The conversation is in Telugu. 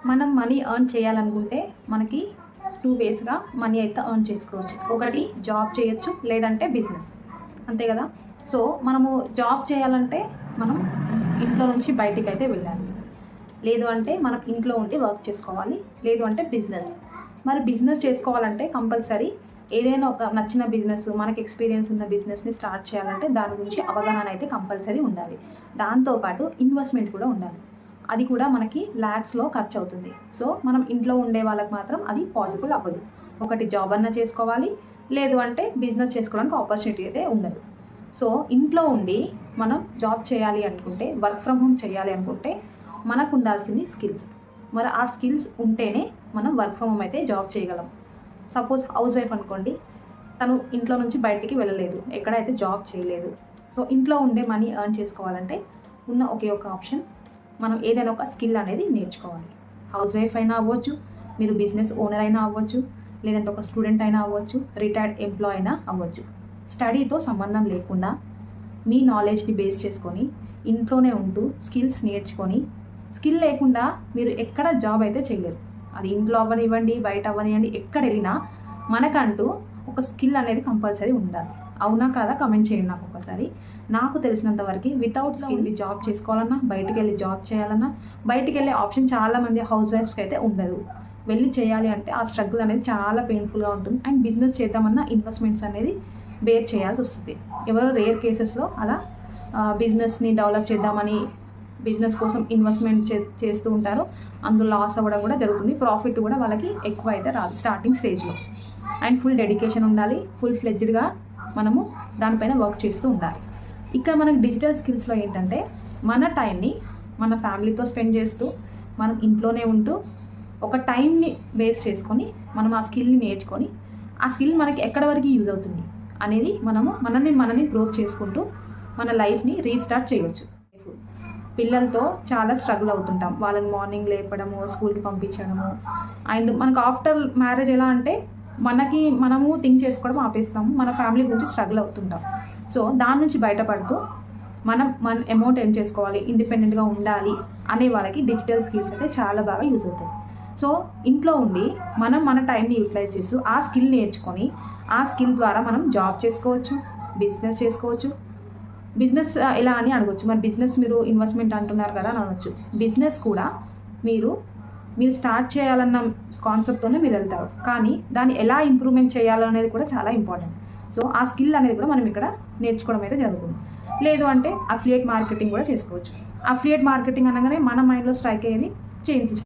మనం మనీ ఎర్న్ చేయాలనుకుంటే మనకి 2 వేస్గా మనీ అయితే ఎర్న్ చేసుకోవచ్చు. ఒకటి జాబ్ చేయొచ్చు, లేదంటే బిజినెస్, అంతే కదా. సో మనము జాబ్ చేయాలంటే మనం ఇంట్లో నుంచి బయటికి అయితే వెళ్ళాలి, లేదు అంటే మనం ఇంట్లో ఉండి వర్క్ చేసుకోవాలి, లేదు అంటే బిజినెస్. మరి బిజినెస్ చేసుకోవాలంటే కంపల్సరీ ఏదైనా ఒక నచ్చిన బిజినెస్, మనకి ఎక్స్పీరియన్స్ ఉన్న బిజినెస్ని స్టార్ట్ చేయాలంటే దాని గురించి అవగాహన అయితే కంపల్సరీ ఉండాలి. దాంతోపాటు ఇన్వెస్ట్మెంట్ కూడా ఉండాలి. అది కూడా మనకి ల్యాక్స్లో ఖర్చు అవుతుంది. సో మనం ఇంట్లో ఉండే వాళ్ళకి మాత్రం అది పాసిబుల్ అవ్వదు. ఒకటి జాబ్ అన్నా చేసుకోవాలి, లేదు అంటే బిజినెస్ చేసుకోవడానికి ఆపర్చునిటీ అయితే ఉండదు. సో ఇంట్లో ఉండి మనం జాబ్ చేయాలి అనుకుంటే, వర్క్ ఫ్రమ్ హోమ్ చేయాలి అనుకుంటే మనకు ఉండాల్సింది స్కిల్స్. మరి ఆ స్కిల్స్ ఉంటేనే మనం వర్క్ ఫ్రమ్ హోమ్ అయితే జాబ్ చేయగలం. సపోజ్ హౌస్ వైఫ్ అనుకోండి, తను ఇంట్లో నుంచి బయటికి వెళ్ళలేదు, ఎక్కడైతే జాబ్ చేయలేదు. సో ఇంట్లో ఉండే మనీ ఎర్న్ చేసుకోవాలంటే ఉన్న ఒకే ఒక ఆప్షన్, మనం ఏదైనా ఒక స్కిల్ అనేది నేర్చుకోవాలి. హౌస్ వైఫ్ అయినా అవ్వచ్చు, మీరు బిజినెస్ ఓనర్ అయినా అవ్వచ్చు, లేదంటే ఒక స్టూడెంట్ అయినా అవ్వచ్చు, రిటైర్డ్ ఎంప్లాయ్ అయినా అవ్వచ్చు. స్టడీతో సంబంధం లేకుండా మీ నాలెడ్జ్ని బేస్ చేసుకొని ఇంట్లోనే ఉంటూ స్కిల్స్ నేర్చుకొని, స్కిల్ లేకుండా మీరు ఎక్కడ జాబ్ అయితే చేయలేరు. అది ఇంట్లో అవ్వనివ్వండి, బయట అవ్వనివ్వండి, ఎక్కడ వెళ్ళినా మనకంటూ ఒక స్కిల్ అనేది కంపల్సరీ ఉండాలి. అవునా కాదా కమెంట్ చేయండి నాకు ఒకసారి. నాకు తెలిసినంత వరకు వితౌట్ స్కిల్ జాబ్ చేసుకోవాలన్నా, బయటికి వెళ్ళి జాబ్ చేయాలన్నా, బయటికి వెళ్ళే ఆప్షన్ చాలామంది హౌస్ వైఫ్స్కి అయితే ఉండదు. వెళ్ళి చేయాలి అంటే ఆ స్ట్రగుల్ అనేది చాలా పెయిన్ఫుల్గా ఉంటుంది. అండ్ బిజినెస్ చేద్దామన్నా ఇన్వెస్ట్మెంట్స్ అనేది బేర్ చేయాల్సి వస్తుంది. ఎవరో రేర్ కేసెస్లో అలా బిజినెస్ని డెవలప్ చేద్దామని బిజినెస్ కోసం ఇన్వెస్ట్మెంట్ చేస్తూ ఉంటారు. అందులో లాస్ అవ్వడం కూడా జరుగుతుంది. ప్రాఫిట్ కూడా వాళ్ళకి ఎక్కువ అయితే రాదు స్టార్టింగ్ స్టేజ్లో. అండ్ ఫుల్ డెడికేషన్ ఉండాలి, ఫుల్ ఫ్లెడ్జ్డ్గా మనము దానిపైన వర్క్ చేస్తూ ఉండాలి. ఇక్కడ మనకు డిజిటల్ స్కిల్స్లో ఏంటంటే మన టైంని మన ఫ్యామిలీతో స్పెండ్ చేస్తూ, మనం ఇంట్లోనే ఉంటూ ఒక టైంని వేస్ట్ చేసుకొని మనం ఆ స్కిల్ని నేర్చుకొని, ఆ స్కిల్ మనకి ఎక్కడ వరకు యూజ్ అవుతుంది అనేది మనల్ని గ్రోత్ చేసుకుంటూ మన లైఫ్ని రీస్టార్ట్ చేయవచ్చు. పిల్లలతో చాలా స్ట్రగుల్ అవుతుంటాం. వాళ్ళని మార్నింగ్ లేపడము, స్కూల్కి పంపించడము. అండ్ మనకు ఆఫ్టర్ మ్యారేజ్ ఎలా అంటే మనము థింక్ చేసుకోవడం ఆపేస్తాము, మన ఫ్యామిలీ గురించి స్ట్రగుల్ అవుతుంటాం. సో దాని నుంచి బయటపడుతూ మన అమౌంట్ ఎర్న్ చేసుకోవాలి, ఇండిపెండెంట్గా ఉండాలి అనే వాళ్ళకి డిజిటల్ స్కిల్స్ అయితే చాలా బాగా యూజ్ అవుతాయి. సో ఇంట్లో ఉండి మన టైంని యూటిలైజ్ చేస్తూ ఆ స్కిల్ నేర్చుకొని, ఆ స్కిల్ ద్వారా మనం జాబ్ చేసుకోవచ్చు, బిజినెస్ చేసుకోవచ్చు. బిజినెస్ ఎలా అని అడగవచ్చు. మరి బిజినెస్ మీరు ఇన్వెస్ట్మెంట్ అంటున్నారు కదా అని అనవచ్చు. బిజినెస్ కూడా మీరు స్టార్ట్ చేయాలన్న కాన్సెప్ట్తోనే మీరు వెళ్తారు, కానీ దాన్ని ఎలా ఇంప్రూవ్మెంట్ చేయాలనేది కూడా చాలా ఇంపార్టెంట్. సో ఆ స్కిల్ అనేది కూడా మనం ఇక్కడ నేర్చుకోవడం అయితే జరుగుతుంది. లేదు అంటే అఫిలియేట్ మార్కెటింగ్ కూడా చేసుకోవచ్చు. అఫిలియేట్ మార్కెటింగ్ అనగానే మన మైండ్లో స్ట్రైక్ అయ్యేది చైన్ సిస్టమ్.